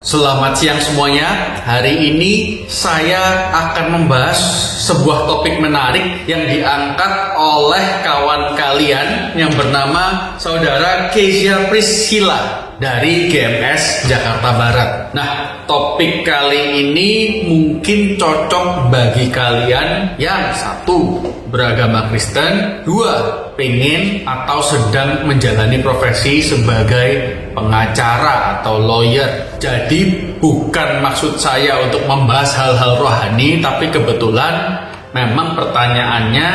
Selamat siang semuanya. Hari ini saya akan membahas sebuah topik menarik yang diangkat oleh kawan kalian yang bernama Saudara Kezia Priscilla dari GMS Jakarta Barat. Nah, topik kali ini mungkin cocok bagi kalian yang satu, beragama Kristen, dua, pengen atau sedang menjalani profesi sebagai pengacara atau lawyer. Jadi bukan maksud saya untuk membahas hal-hal rohani, tapi kebetulan memang pertanyaannya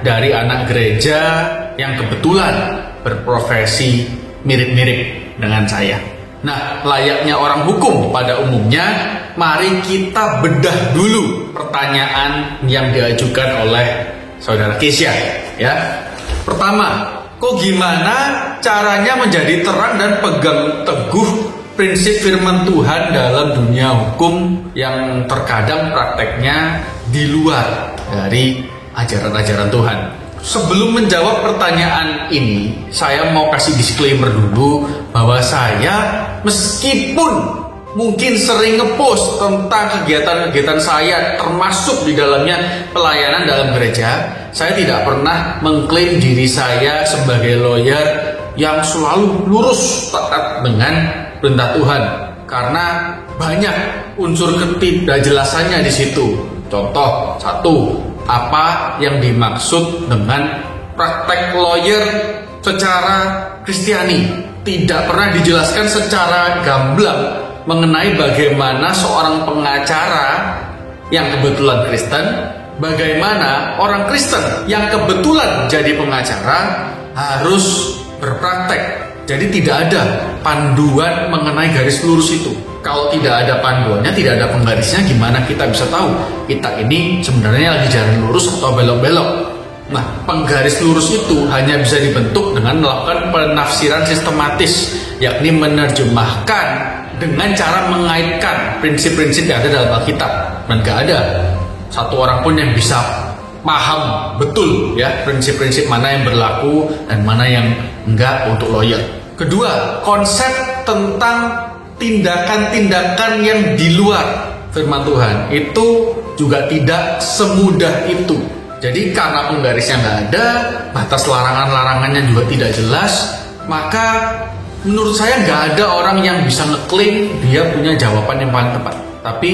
dari anak gereja yang kebetulan berprofesi mirip-mirip dengan saya. Nah, layaknya orang hukum pada umumnya, mari kita bedah dulu pertanyaan yang diajukan oleh Saudara Kezia, ya. Pertama, kok gimana caranya menjadi terang dan pegang teguh prinsip firman Tuhan dalam dunia hukum yang terkadang prakteknya di luar dari ajaran-ajaran Tuhan? Sebelum menjawab pertanyaan ini, saya mau kasih disclaimer dulu bahwa saya meskipun mungkin sering ngepost tentang kegiatan-kegiatan saya, termasuk di dalamnya pelayanan dalam gereja, saya tidak pernah mengklaim diri saya sebagai lawyer yang selalu lurus taat dengan perintah Tuhan, karena banyak unsur ketidakjelasannya di situ. Contoh satu, apa yang dimaksud dengan praktek lawyer secara Kristiani? Tidak pernah dijelaskan secara gamblang mengenai bagaimana seorang pengacara yang kebetulan Kristen, bagaimana orang Kristen yang kebetulan jadi pengacara harus berpraktek. Jadi tidak ada panduan mengenai garis lurus itu. Kalau tidak ada panduannya, tidak ada penggarisnya, gimana kita bisa tahu kita ini sebenarnya lagi jalan lurus atau belok-belok? Nah, penggaris lurus itu hanya bisa dibentuk dengan melakukan penafsiran sistematis, yakni menerjemahkan dengan cara mengaitkan prinsip-prinsip yang ada dalam Alkitab. Dan gak ada satu orang pun yang bisa paham betul ya prinsip-prinsip mana yang berlaku dan mana yang enggak untuk lawyer. Kedua, konsep tentang tindakan-tindakan yang di luar firman Tuhan itu juga tidak semudah itu. Jadi karena penggarisnya nggak ada, batas larangan-larangannya juga tidak jelas, maka menurut saya nggak ada orang yang bisa ngeklaim dia punya jawaban yang paling tepat. Tapi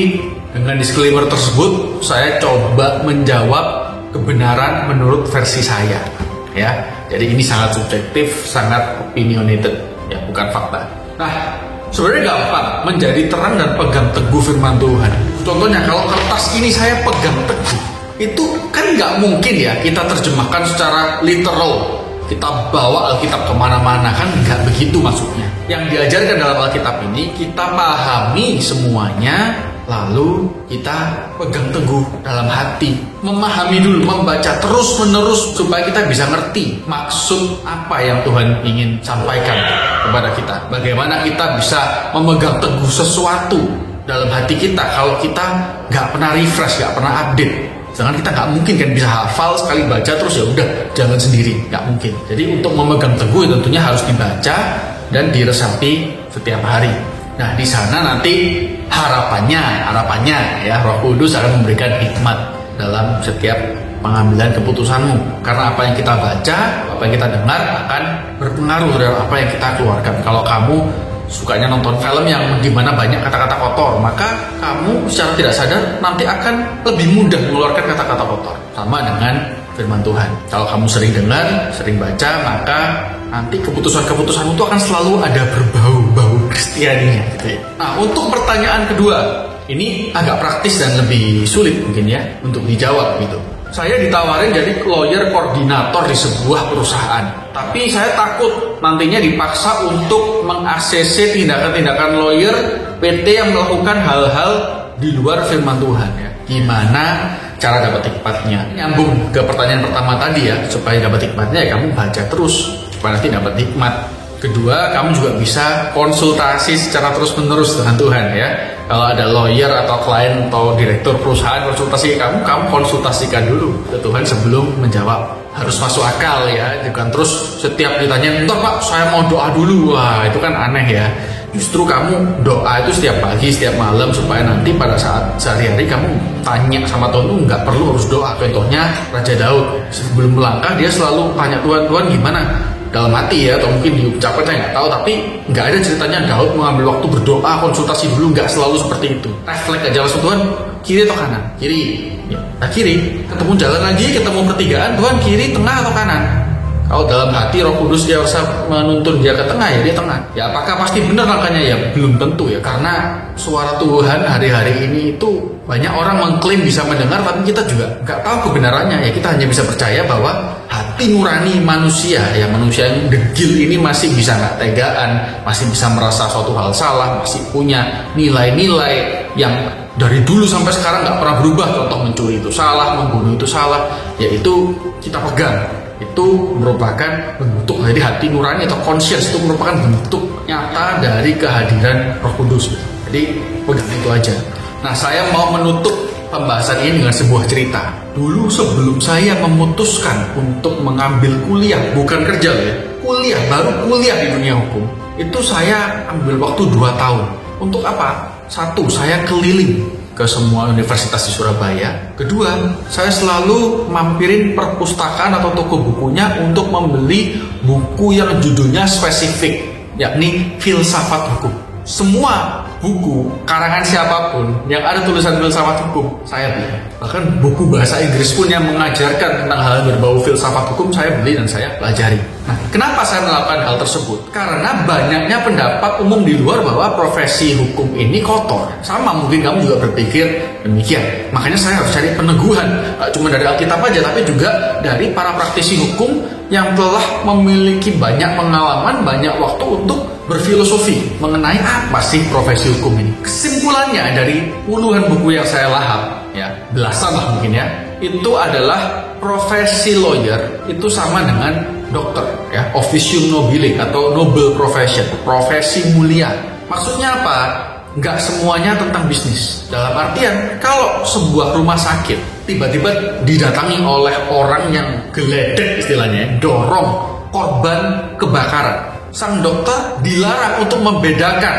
dengan disclaimer tersebut, saya coba menjawab kebenaran menurut versi saya, ya. Jadi ini sangat subjektif, sangat opinionated, ya, bukan fakta. Nah, sebenarnya gampang menjadi terang dan pegang teguh firman Tuhan. Contohnya kalau kertas ini saya pegang teguh, itu kan nggak mungkin ya kita terjemahkan secara literal. Kita bawa Alkitab kemana-mana, kan nggak begitu maksudnya. Yang diajarkan dalam Alkitab ini kita pahami semuanya, lalu kita pegang teguh dalam hati, memahami dulu, membaca terus-menerus supaya kita bisa ngerti maksud apa yang Tuhan ingin sampaikan kepada kita. Bagaimana kita bisa memegang teguh sesuatu dalam hati kita kalau kita nggak pernah refresh, nggak pernah update. Sedangkan kita nggak mungkin kan bisa hafal sekali baca terus ya udah jalan sendiri, nggak mungkin. Jadi untuk memegang teguh tentunya harus dibaca dan diresapi setiap hari. Nah, di sana nanti harapannya ya Roh Kudus akan memberikan hikmat dalam setiap pengambilan keputusanmu. Karena apa yang kita baca, apa yang kita dengar akan berpengaruh dalam apa yang kita keluarkan. Kalau kamu sukanya nonton film yang dimana banyak kata-kata kotor, maka kamu secara tidak sadar nanti akan lebih mudah mengeluarkan kata-kata kotor. Sama dengan firman Tuhan. Kalau kamu sering dengar, sering baca, maka nanti keputusan-keputusanmu itu akan selalu ada berbau-bau Kristianinya gitu ya. Nah, untuk pertanyaan kedua, ini agak praktis dan lebih sulit mungkin ya untuk dijawab gitu. Saya ditawarin jadi lawyer koordinator di sebuah perusahaan, tapi saya takut nantinya dipaksa untuk meng-ACC tindakan-tindakan lawyer PT yang melakukan hal-hal di luar firman Tuhan ya. Gimana cara dapat hikmatnya? Nyambung ke pertanyaan pertama tadi ya, supaya dapat hikmatnya ya kamu baca terus supaya nanti dapat hikmat. Kedua, kamu juga bisa konsultasi secara terus-menerus dengan Tuhan ya. Kalau ada lawyer atau klien atau direktur perusahaan konsultasi kamu konsultasikan dulu ke Tuhan sebelum menjawab. Harus masuk akal ya, bukan terus setiap ditanya, "Entar Pak, saya mau doa dulu." Wah, itu kan aneh ya. Justru kamu doa itu setiap pagi, setiap malam, supaya nanti pada saat sehari-hari kamu tanya sama Tuhan tuh nggak perlu harus doa. Contohnya Raja Daud, sebelum melangkah dia selalu tanya Tuhan, Tuhan gimana? Dalam hati ya, atau mungkin diucapkan saya nggak tahu, tapi nggak ada ceritanya Daud mengambil waktu berdoa, konsultasi dulu, nggak selalu seperti itu. Refleks aja langsung, Tuhan kiri atau kanan? Kiri. Ya, nah kiri, ketemu jalan lagi, ketemu pertigaan, Tuhan kiri, tengah atau kanan? Kalau dalam hati Roh Kudus dia bisa menuntun dia ke tengah, ya dia tengah. Ya apakah pasti benar langkahnya? Ya belum tentu ya, karena suara Tuhan hari-hari ini itu banyak orang mengklaim bisa mendengar, tapi kita juga nggak tahu kebenarannya. Ya kita hanya bisa percaya bahwa hati nurani manusia, ya manusia yang degil ini masih bisa nggak tegaan, masih bisa merasa suatu hal salah, masih punya nilai-nilai yang dari dulu sampai sekarang nggak pernah berubah. Contoh mencuri itu salah, membunuh itu salah, yaitu kita pegang. Itu merupakan bentuk dari hati nurani atau conscience, itu merupakan bentuk nyata dari kehadiran Roh Kudus. Jadi pegang itu aja. Nah, saya mau menutup pembahasan ini dengan sebuah cerita. Dulu sebelum saya memutuskan untuk mengambil kuliah, bukan kerja ya, kuliah, baru kuliah di dunia hukum, itu saya ambil waktu 2 tahun. Untuk apa? Satu, saya keliling ke semua universitas di Surabaya. Kedua, saya selalu mampirin perpustakaan atau toko bukunya untuk membeli buku yang judulnya spesifik, yakni filsafat hukum. Semua buku karangan siapapun yang ada tulisan filsafat hukum saya beli. Bahkan buku bahasa Inggris pun yang mengajarkan tentang hal berbau filsafat hukum saya beli dan saya pelajari. Nah, kenapa saya melakukan hal tersebut? Karena banyaknya pendapat umum di luar bahwa profesi hukum ini kotor. Sama mungkin kamu juga berpikir demikian. Makanya saya harus cari peneguhan, gak cuma dari Alkitab aja, tapi juga dari para praktisi hukum yang telah memiliki banyak pengalaman, banyak waktu untuk berfilosofi mengenai apa sih profesi hukum ini. Kesimpulannya dari puluhan buku yang saya lahap, ya belasan lah mungkin ya, itu adalah profesi lawyer itu sama dengan dokter, ya, officium nobile atau noble profession, profesi mulia. Maksudnya apa? Nggak semuanya tentang bisnis. Dalam artian, kalau sebuah rumah sakit tiba-tiba didatangi oleh orang yang geledek istilahnya, dorong korban kebakaran, sang dokter dilarang untuk membedakan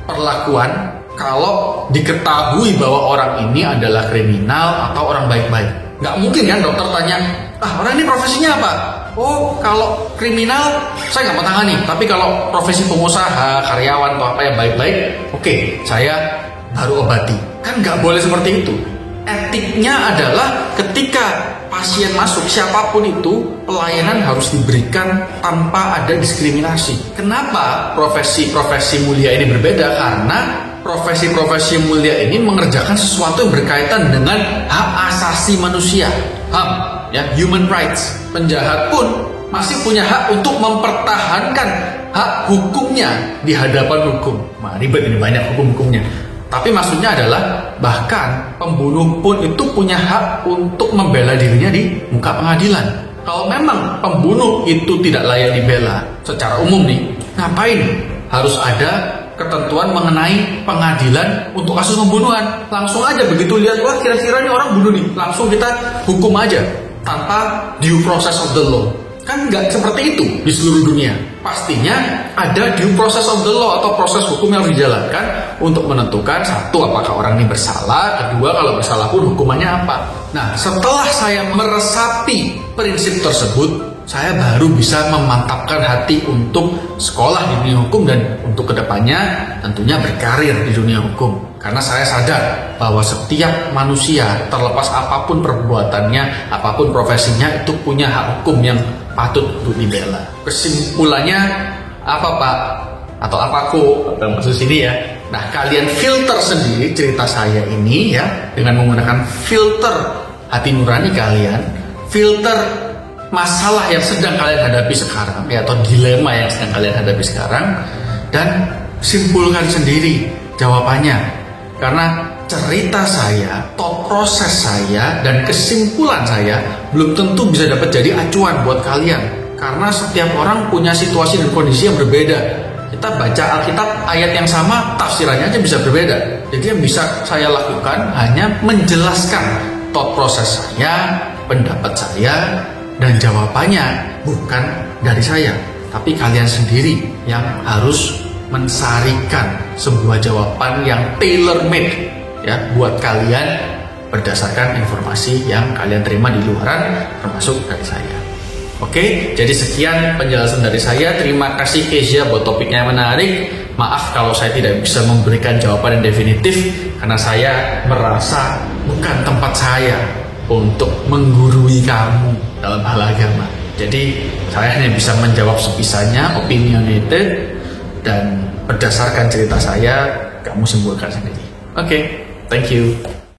perlakuan kalau diketahui bahwa orang ini adalah kriminal atau orang baik-baik. Nggak mungkin kan dokter tanya, orang ini profesinya apa? Oh, kalau kriminal saya nggak mau tangani, tapi kalau profesi pengusaha, karyawan atau apa yang baik-baik, oke, saya baru obati. Kan nggak boleh seperti itu. Etiknya adalah ketika pasien masuk, siapapun itu, pelayanan harus diberikan tanpa ada diskriminasi. Kenapa profesi-profesi mulia ini berbeda? Karena profesi-profesi mulia ini mengerjakan sesuatu yang berkaitan dengan hak asasi manusia, HAM, ya, human rights. Penjahat pun masih punya hak untuk mempertahankan hak hukumnya di hadapan hukum. Nah, ribet ini, banyak hukum-hukumnya. Tapi maksudnya adalah bahkan pembunuh pun itu punya hak untuk membela dirinya di muka pengadilan. Kalau memang pembunuh itu tidak layak dibela secara umum nih, ngapain harus ada ketentuan mengenai pengadilan untuk kasus pembunuhan? Langsung aja begitu lihat, wah kira-kira ini orang bunuh nih, langsung kita hukum aja tanpa due process of the law. Kan nggak seperti itu di seluruh dunia. Pastinya ada due process of the law atau proses hukum yang dijalankan untuk menentukan, satu, apakah orang ini bersalah, kedua, kalau bersalah pun hukumannya apa. Nah, setelah saya meresapi prinsip tersebut, saya baru bisa memantapkan hati untuk sekolah di dunia hukum dan untuk kedepannya tentunya berkarir di dunia hukum. Karena saya sadar bahwa setiap manusia, terlepas apapun perbuatannya, apapun profesinya, itu punya hak hukum yang patut untuk dibela. Kesimpulannya apa Pak? Atau apaku dalam kasus ini ya? Nah, kalian filter sendiri cerita saya ini ya, dengan menggunakan filter hati nurani kalian, filter masalah yang sedang kalian hadapi sekarang, ya, atau dilema yang sedang kalian hadapi sekarang, dan simpulkan sendiri jawabannya. Karena cerita saya, thought proses saya, dan kesimpulan saya belum tentu bisa dapat jadi acuan buat kalian. Karena setiap orang punya situasi dan kondisi yang berbeda. Kita baca Alkitab ayat yang sama, tafsirannya aja bisa berbeda. Jadi yang bisa saya lakukan hanya menjelaskan thought proses saya, pendapat saya, dan jawabannya bukan dari saya, tapi kalian sendiri yang harus mensarikan sebuah jawaban yang tailor made ya buat kalian berdasarkan informasi yang kalian terima di luaran termasuk dari saya. Oke, jadi sekian penjelasan dari saya. Terima kasih Kezia buat topiknya yang menarik. Maaf kalau saya tidak bisa memberikan jawaban yang definitif karena saya merasa bukan tempat saya untuk menggurui kamu dalam hal agama. Jadi saya hanya bisa menjawab sebisanya, opinionated, dan berdasarkan cerita saya, kamu simpulkan sendiri. Oke, thank you.